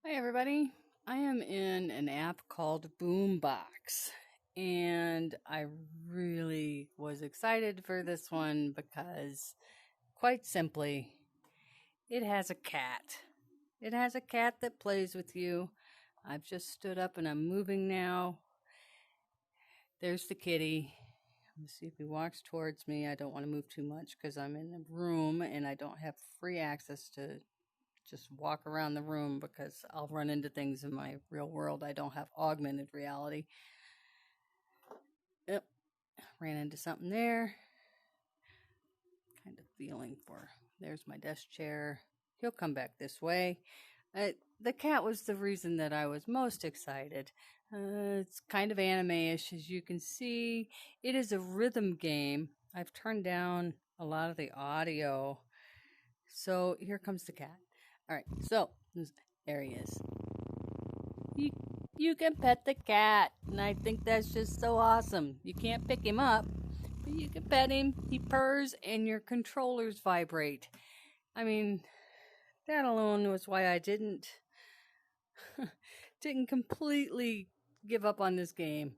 Hi everybody, I am in an app called Boombox and I really was excited for this one because quite simply it has a cat. It has a cat that plays with you. I've just stood up and I'm moving now. There's the kitty. Let's see if he walks towards me. I don't want to move too much because I'm in a room and I don't have free access to just walk around the room because I'll run into things in my real world. I don't have augmented reality. Yep, ran into something there. Kind of feeling for, there's my desk chair. He'll come back this way. The cat was the reason that I was most excited. It's kind of anime-ish, as you can see. It is a rhythm game. I've turned down a lot of the audio. So here comes the cat. All right, so there he is. You can pet the cat, and I think that's just so awesome. You can't pick him up, but you can pet him. He purrs, and your controllers vibrate. I mean, that alone was why I didn't completely give up on this game.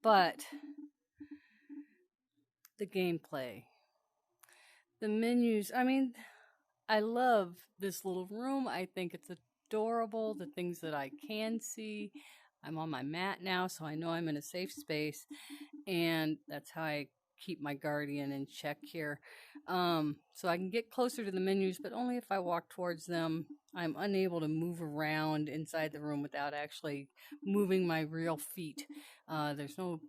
But the gameplay, the menus, I mean, I love this little room. I think it's adorable, the things that I can see. I'm on my mat now, so I know I'm in a safe space, and that's how I keep my guardian in check here. So I can get closer to the menus, but only if I walk towards them. I'm unable to move around inside the room without actually moving my real feet. There's no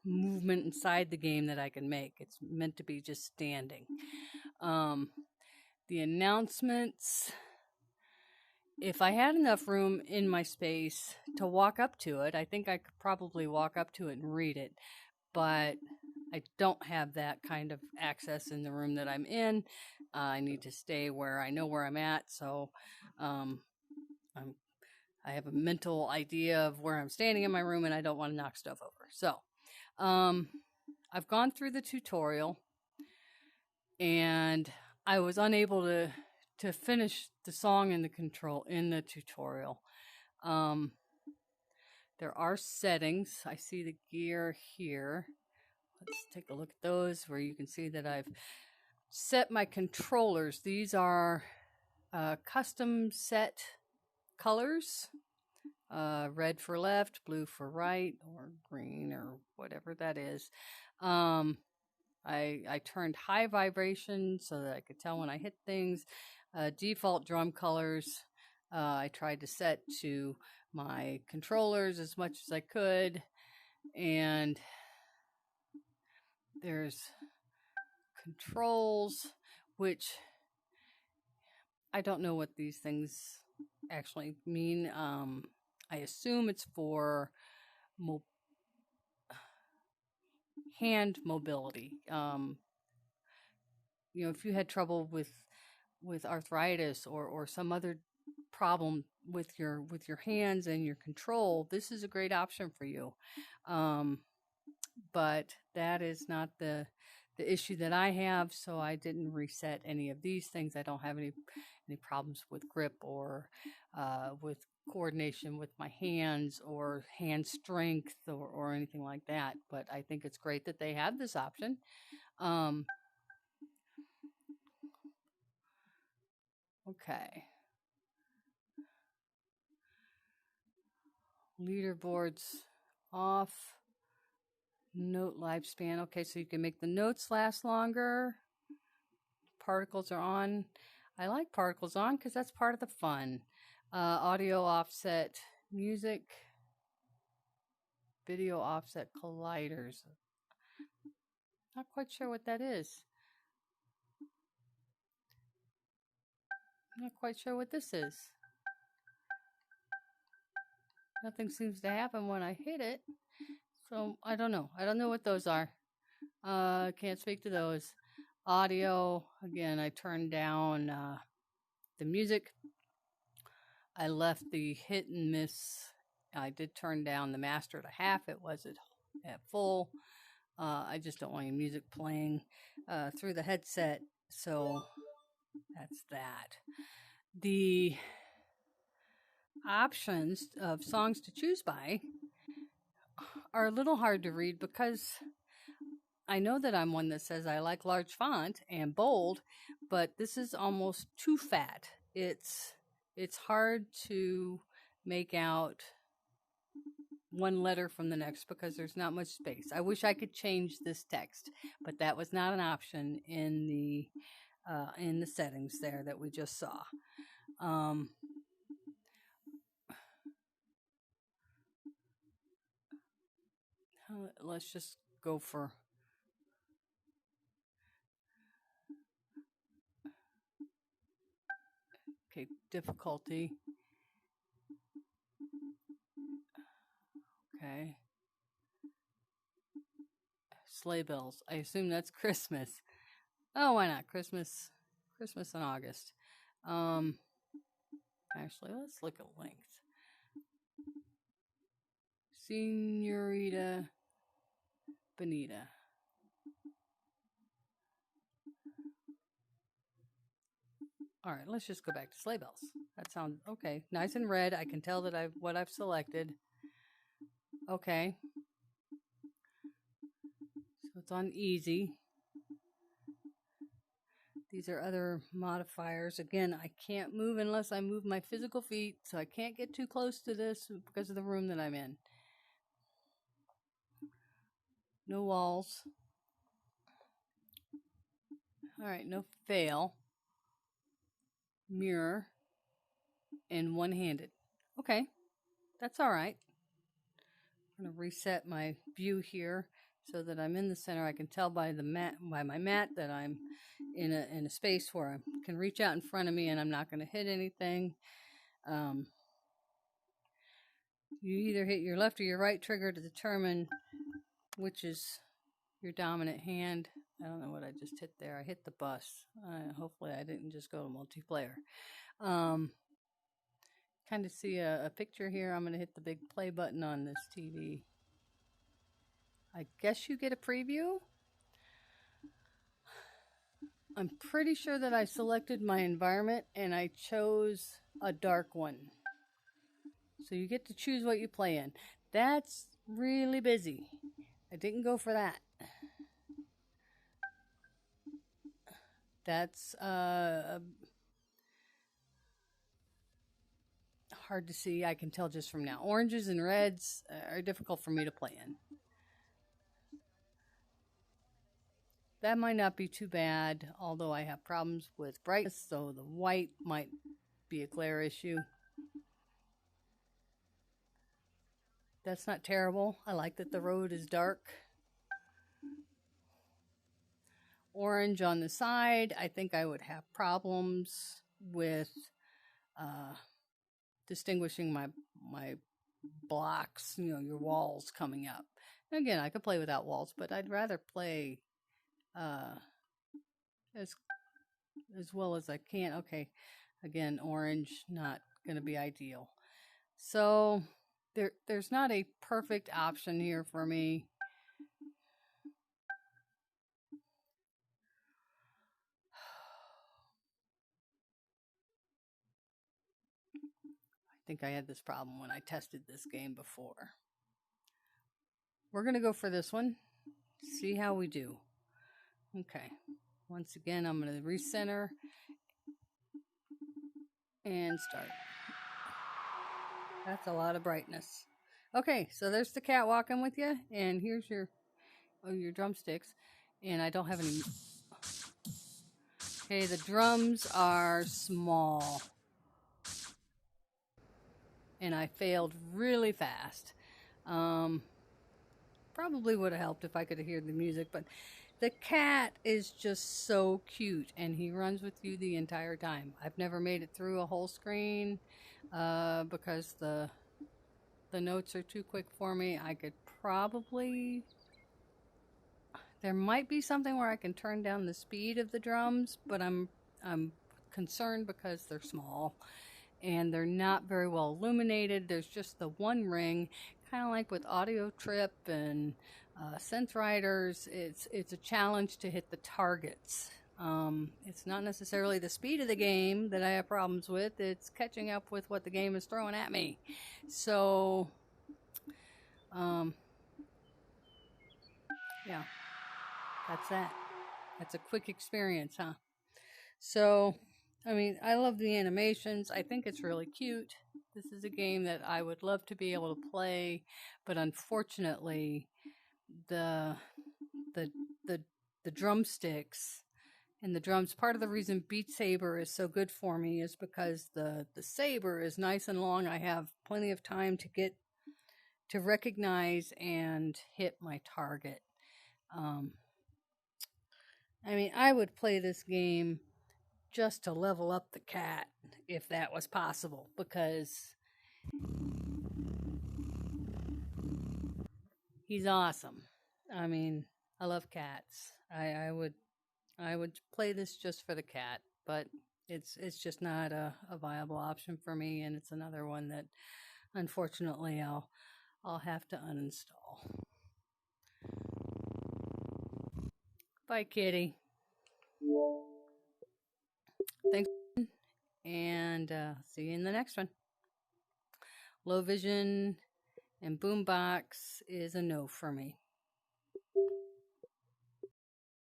movement inside the game that I can make. It's meant to be just standing. The announcements, if I had enough room in my space to walk up to it, I think I could probably walk up to it and read it, but I don't have that kind of access in the room that I'm in. I need to stay where I know where I'm at, so I have a mental idea of where I'm standing in my room, and I don't want to knock stuff over. So I've gone through the tutorial, and I was unable to finish the song in the tutorial. There are settings. I see the gear here. Let's take a look at those, where you can see that I've set my controllers. These are custom set colors. Red for left, blue for right, or green, or whatever that is. I turned high vibration so that I could tell when I hit things. Default drum colors, I tried to set to my controllers as much as I could. And there's controls, which I don't know what these things actually mean. I assume it's for hand mobility. If you had trouble with arthritis or some other problem with your hands and your control, this is a great option for you. But that is not the issue that I have, so I didn't reset any of these things. I don't have any problems with grip or with coordination with my hands or hand strength or anything like that. But I think it's great that they have this option. Okay. Leaderboards off. Note lifespan. Okay, so you can make the notes last longer. Particles are on. I like particles on because that's part of the fun. Audio offset, music, video offset colliders. Not quite sure what that is. Not quite sure what this is. Nothing seems to happen when I hit it. So I don't know. I don't know what those are. Can't speak to those. Audio, again, I turned down the music. I left the hit and miss. I did turn down the master to half. It was at full. I just don't want any music playing through the headset. So that's that. The options of songs to choose by are a little hard to read because I know that I'm one that says I like large font and bold, but this is almost too fat. It's hard to make out one letter from the next because there's not much space. I wish I could change this text, but that was not an option in the settings there that we just saw. Let's just go for difficulty. Okay. Sleigh bells. I assume that's Christmas. Oh, why not? Christmas in August. Actually, let's look at length. Senorita Bonita. All right, let's just go back to sleigh bells. That sounds okay. Nice and red. I can tell that I've selected. Okay. So it's on easy. These are other modifiers. Again, I can't move unless I move my physical feet, so I can't get too close to this because of the room that I'm in. No walls. All right, no fail. Mirror. And one-handed. Okay, that's all right. I'm going to reset my view here so that I'm in the center. I can tell by my mat that I'm in a space where I can reach out in front of me and I'm not going to hit anything. You either hit your left or your right trigger to determine which is your dominant hand. I don't know what I just hit there. I hit the bus. Hopefully I didn't just go to multiplayer. Kind of see a picture here. I'm going to hit the big play button on this TV. I guess you get a preview. I'm pretty sure that I selected my environment and I chose a dark one. So you get to choose what you play in. That's really busy. I didn't go for that. That's hard to see. I can tell just from now. Oranges and reds are difficult for me to play in. That might not be too bad, although I have problems with brightness, so the white might be a glare issue. That's not terrible. I like that the road is dark. Orange on the side, I think I would have problems with distinguishing my blocks, your walls coming up. And again, I could play without walls, but I'd rather play as well as I can. Okay, again, orange, not going to be ideal. So there's not a perfect option here for me. I think I had this problem when I tested this game before. We're going to go for this one. See how we do. Okay. Once again, I'm going to recenter and start. That's a lot of brightness. Okay, so there's the cat walking with you, and here's your drumsticks, and I don't have any. Okay, the drums are small, and I failed really fast. Probably would have helped if I could have heard the music, but the cat is just so cute, and he runs with you the entire time. I've never made it through a whole screen because the notes are too quick for me. I could probably... There might be something where I can turn down the speed of the drums, but I'm concerned because they're small and they're not very well illuminated. There's just the one ring, kind of like with Audio Trip and Sense Riders. It's a challenge to hit the targets It's not necessarily the speed of the game that I have problems with. It's catching up with what the game is throwing at me. So, yeah, that's that. That's a quick experience, huh? So, I mean, I love the animations. I think it's really cute. This is a game that I would love to be able to play, but unfortunately, the the the the drumsticks and the drums. Part of the reason Beat Saber is so good for me is because the saber is nice and long. I have plenty of time to recognize and hit my target. Um, I mean, I would play this game just to level up the cat if that was possible, because he's awesome. I mean, I love cats. I would play this just for the cat, but it's just not a viable option for me, and it's another one that unfortunately I'll have to uninstall. Bye, kitty. Thanks, and see you in the next one. Low vision and Boombox is a no for me.